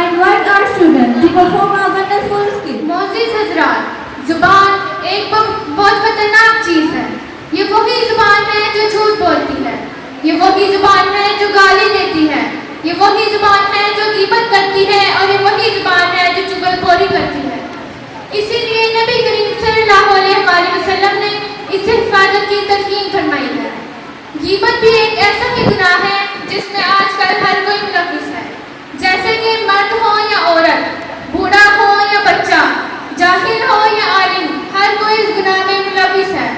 invite our students to perform a wonderful skill. मोअज़्ज़िज़ हज़रात, जुबान एक बहुत खतरनाक चीज़ है। ये वही जुबान है जो झूठ बोलती है, ये वही जुबान है जो गाली देती है, ये वही जुबान है जो ग़ीबत करती है, और ये वही जुबान है जो चुगलखोरी करती है। इसीलिए नबी करीम सल्लल्लाहु अलैहि वसल्लम ने इससे हिफाजत की तलकीन फरमाई है। ग़ीबत भी एक ऐसा ही गुनाह है जिसमें आजकल हर कोई मुलव्विस है। जैसे कि मर्द हो या औरत, बूढ़ा हो या बच्चा, जाहिल हो या आलिम, हर कोई इस गुनाह में मुलव्विस है।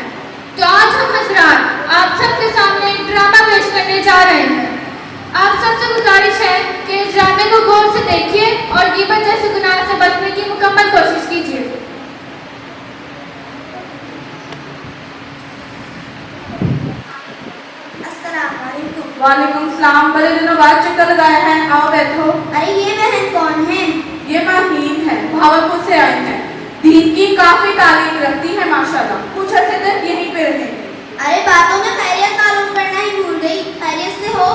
तो आज हम हज़रात आप सबके सामने एक ड्रामा पेश करने जा रहे हैं। आप सबसे गुजारिश है कि इस ड्रामे को गौर से देखिए और ग़ीबत जैसे गुनाह से बचने की मुकम्मल कोशिश कीजिए। वालेकुम सलाम। बड़े दिनों बाद चक्कर लगाया है, आओ बैठो। अरे ये बहन कौन है? ये माहीन है, भावलपुर से आए हैं। दीन की काफी तालीम रखती है माशाल्लाह, कुछ अर्से तक यहीं पे रहेंगे। अरे बातों में खैरियत मालूम करना ही भूल गई। खैरियत से हो?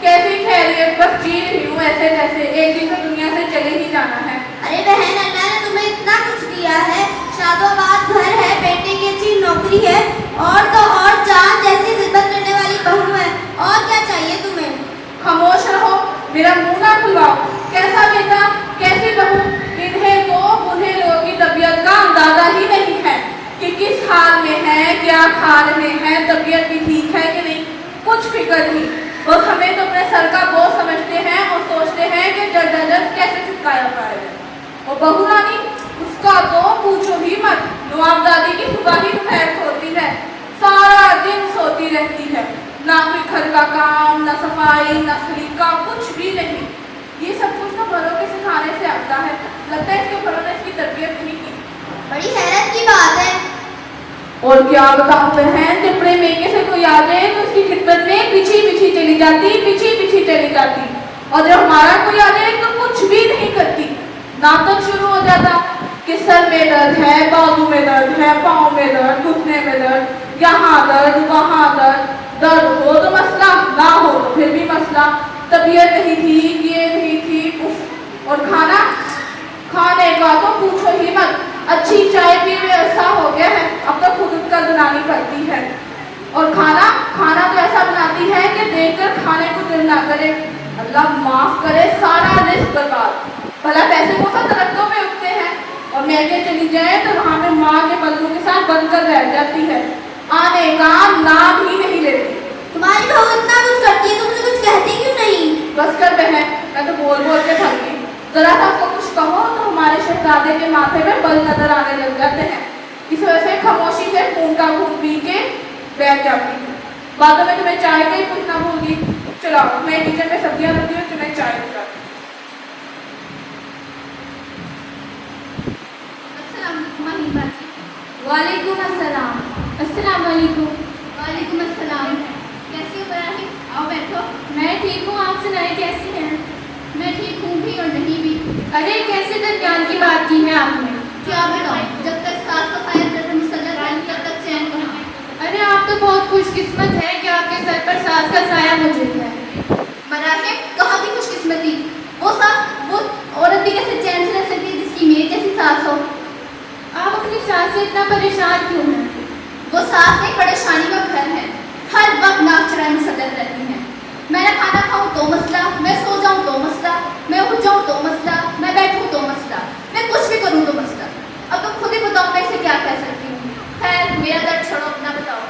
कैसी खैरियत, बस जी रही हूँ ऐसे जैसे, एक दिन तो दुनिया से चले ही जाना है। अरे बहन, अल्लाह ने तुम्हें इतना कुछ दिया है, शादोबाद घर है, बेटे की अच्छी नौकरी है, और तो और चांद जैसी खिदमत करने वाली बहू है, और क्या चाहिए तुम्हें? खामोश रहो, मेरा मुंह ना खुलवाओ। कैसा बेटा, कैसी बहू, इन्हें तो बूढ़े लोगों की तबीयत का अंदाजा ही नहीं है कि किस हाल में है, क्या खा रहे हैं, तबीयत भी ठीक है कि नहीं, कुछ फिक्र नहीं। बस हमें तो अपने सर का बोझ समझते हैं और सोचते हैं कि जल्द कैसे छुटकारा पाएगा। और बहू रानी, उसका तो पूछो ही मत। नवाबजादी की सुबह ही दोपहर होती है, सारा दिन सोती रहती है, ना कोई घर का काम, ना सफाई, ना सलीका, कुछ भी नहीं। ये सब कुछ ना बड़ों के सिखाने से आता है। लगता है इसके बड़ों ने इसकी तरबियत नहीं की। बड़ी हैरत की बात है। और क्या बताऊं बहन, जब अपने मेके से कोई आ जाए तो उसकी खिदमत में पीछे पीछे चली जाती, और जब हमारा कोई आ जाए तो कुछ भी नहीं करती। नाटक शुरू हो जाता कि सर में दर्द है, बाजू में दर्द है, पाँव में दर्द, घुटने में दर्द, यहाँ दर्द, वहाँ दर्द, दर्द हो तो मसला, ना हो तो फिर भी मसला, तबीयत नहीं ठीक, ये नहीं ठीक, उफ। और खाने का तो पूछो ही मत। अच्छी चाय पी में ऐसा हो गया है, अब तो खुद उठकर बनानी पड़ती है। और खाना तो ऐसा बनाती है कि देखकर खाने को दिल ना करे। अल्लाह माफ करे, सारा रिस्क बर्बाद। भला पैसे को सब दरख्तों पे उगते हैं, और मैके चली जाए तो वहाँ पे माँ के बल्लों के साथ बनकर रह जाती है, आने का नाम ही नहीं लेती। तुम्हारी बहू इतना कुछ करती है तो मुझे कुछ कहती क्यों नहीं? बस कर बहन, मैं तो बोल बोल के थक गई। जरा सा आपको कुछ कहो तो हमारे शहजादे के माथे में बल नजर आने लग जाते हैं। इस वजह से खामोशी से खून का खून पी के बैठ जाती हूँ। बातों में तुम्हें चाय का ही पूछना भूल गई। चलो मैं किचन में सब्जियां रखती हूँ, तुम्हें चाय दूंगा। वालेकुम अस्सलाम। अस्सलाम वालेकुम। वालेकुम अस्सलाम। कैसी हो इब्राहिम? आओ बैठो। मैं ठीक हूँ, आप सुनाए कैसी हैं? मैं ठीक हूँ भी और नहीं भी। अरे कैसे दरमियान की बात की है आपने? क्या बताऊँ, जब तक सास का साया सर पर मुसल्लत है तब तक चैन कहाँ। अरे आप तो बहुत खुशकिस्मत हैं कि आपके सर पर सास का साया मौजूद है। मराहिब, कहाँ की खुशकिस्मती? वो औरत भी कैसे चैन से रह सकती है जिसकी मेरी जैसी सास हो? आप अपनी सास से इतना परेशान क्यों हैं? वो सास एक परेशानी का घर है, हर वक्त नाक चढ़ाए मुसल्लत रहती है। मैं ना खाना खाऊं तो मसला, मैं सो जाऊं तो मसला, मैं उठ जाऊं तो मसला, मैं बैठूं तो मसला, मैं कुछ भी करूं तो मसला। अब तुम खुद ही बताओ मैं इसे क्या कह सकती हूँ। खैर, मेरा दर्द छोड़ो, अपना बताओ।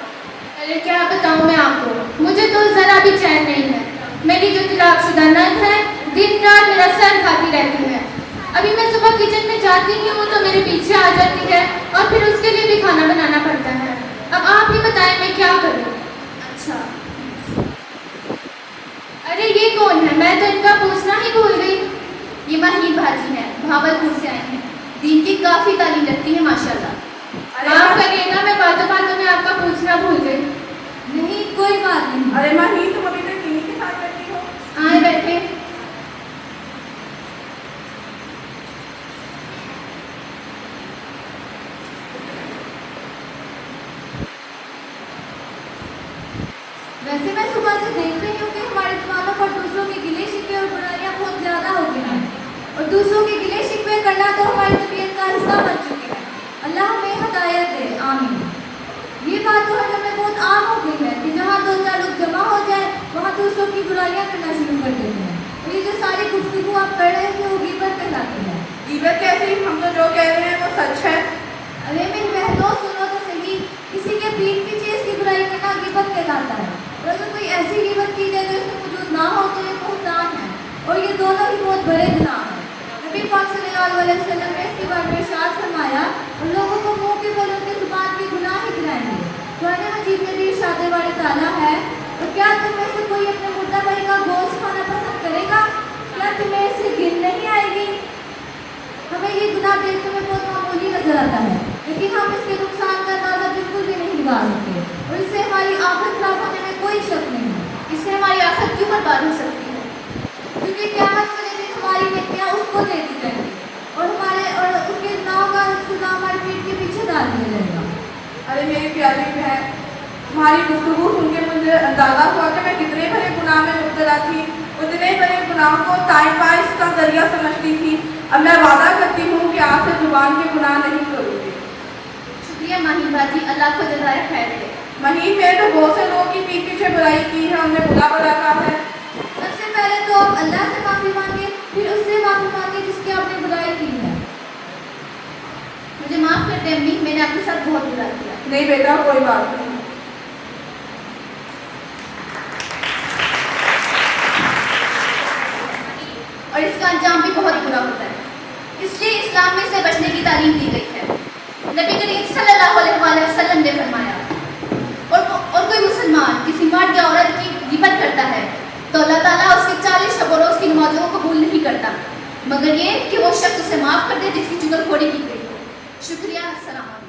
अरे क्या बताऊँ मैं आपको, मुझे तो ज़रा भी चैन नहीं है। मेरी जो तलाकशुदा नंद है दिन रात मेरा सर खाती रहती है। अभी मैं सुबह किचन में जाती ही हूँ तो मेरे पीछे आ जाती है, और फिर उसके लिए भी खाना बनाना पड़ता है। अब आप ही बताएं मैं क्या करूँ? अच्छा, अरे ये कौन है, मैं तो इनका पूछना ही भूल गई। ये माहीन भाजी है, भावलपुर से आई हैं। दीन की काफ़ी तालीम रखती है माशाल्लाह। माफ करिएगा, मैं बातों बातों में आपका पूछना भूल गई। नहीं, कोई बात नहीं। अरे माही, तुम अभी तक किन्हीं के साथ बैठी हो? आए बैठे। वैसे मैं सुबह से देख रही हूँ कि हमारी दुकानों पर दूसरों के गिले शिकवे और बुराइयां बहुत ज्यादा हो गई हैं, और और दूसरों के गिले शिकवे करना तो हमारी तबीयत का हिस्सा बन चुके हैं। अल्लाह हमें हिदायत दे, आमीन। ये बात तो हर में बहुत आम हो गई है कि जहाँ दो चार लोग जमा हो जाए वहाँ दूसरों की बुराइयाँ करना शुरू कर देते हैं। और ये जो सारी गुफ्तगू आप कर रहे थे वो गीबत कहलाती है। गीबत कैसी? हम तो जो कह रहे हैं वो सच है। अरे मेरी बहनों सुनो तो सही, किसी के पीठ पीछे इसकी बुराई करना गीबत कहलाता है। और अगर कोई ऐसी गीबत की जाए जो इसमें मौजूद ना हो तो ये बुहतान है, और ये दोनों ही बहुत बड़े गुनाह हैं। नबी पाक सल्लल्लाहु अलैहि वसल्लम ने इसके बारे में इरशाद फरमाया, और लोगों को मुंह के बल उनकी जुबान के गुनाह ही गिनाएंगे। कुरान मजीद में भी इरशाद वाले ताला है, और क्या तुम में से कोई अपने मुर्दा भाई का गोश्त खाना पसंद करेगा? क्या तुम्हें इससे घिन नहीं आएगी? हमें ये गुनाह देखने में बहुत मामूली नजर आता है, लेकिन हम इसके नुकसान का अंदाजा बिल्कुल भी नहीं लगा सकते, और इससे हमारी आखिरत खराब होने में कोई शक नहीं है। इससे हमारी आखिरत क्यों बर्बाद हो सकती है? क्योंकि क़यामत वाले दिन हमारी नेकियां उसको दे दी जाएंगी, और उसके गुनाहों का सजा हमारे पीठ के पीछे डाल दिया जाएगा। अरे मेरी प्यारी बहन, तुम्हारी गुफ्तगू सुन के मुझे अंदाजा हुआ कि मैं कितने बड़े गुनाह में मुब्तला थी। उतने बड़े गुनाह को ताइफाइश का जरिया समझती थी। अब मैं वादा करती हूँ कि आज से जुबान के गुनाह नहीं करूँगी। शुक्रिया माहिर बाजी, अल्लाह को जज़ाए खैर दे। महीन में तो बहुत से लोगों की पीठ पीछे बुराई की है, उन्हें बुरा भला कहा है। सबसे पहले तो आप अल्लाह से माफ़ी मांगे, फिर उससे माफ़ी मांगे जिसकी आपने बुराई की है। मुझे माफ़ कर दे अम्मी, मैंने आपके साथ बहुत बुरा किया। नहीं बेटा, कोई बात नहीं। और इसका अंजाम भी बहुत बुरा होता है, इसलिए इस्लाम में से बचने की तालीम दी गई है। नबी करीम सल्लल्लाहु अलैहि वसल्लम ने फरमाया, और कोई मुसलमान किसी मर्द या औरत की गिबत करता है तो अल्लाह ताला उसके 40 शब रोज़ की नमाजों को कबूल नहीं करता, मगर ये कि वो शख्स उसे माफ़ कर दे जिसकी चुगलखोरी की गई हो। शुक्रिया, अस्सलाम।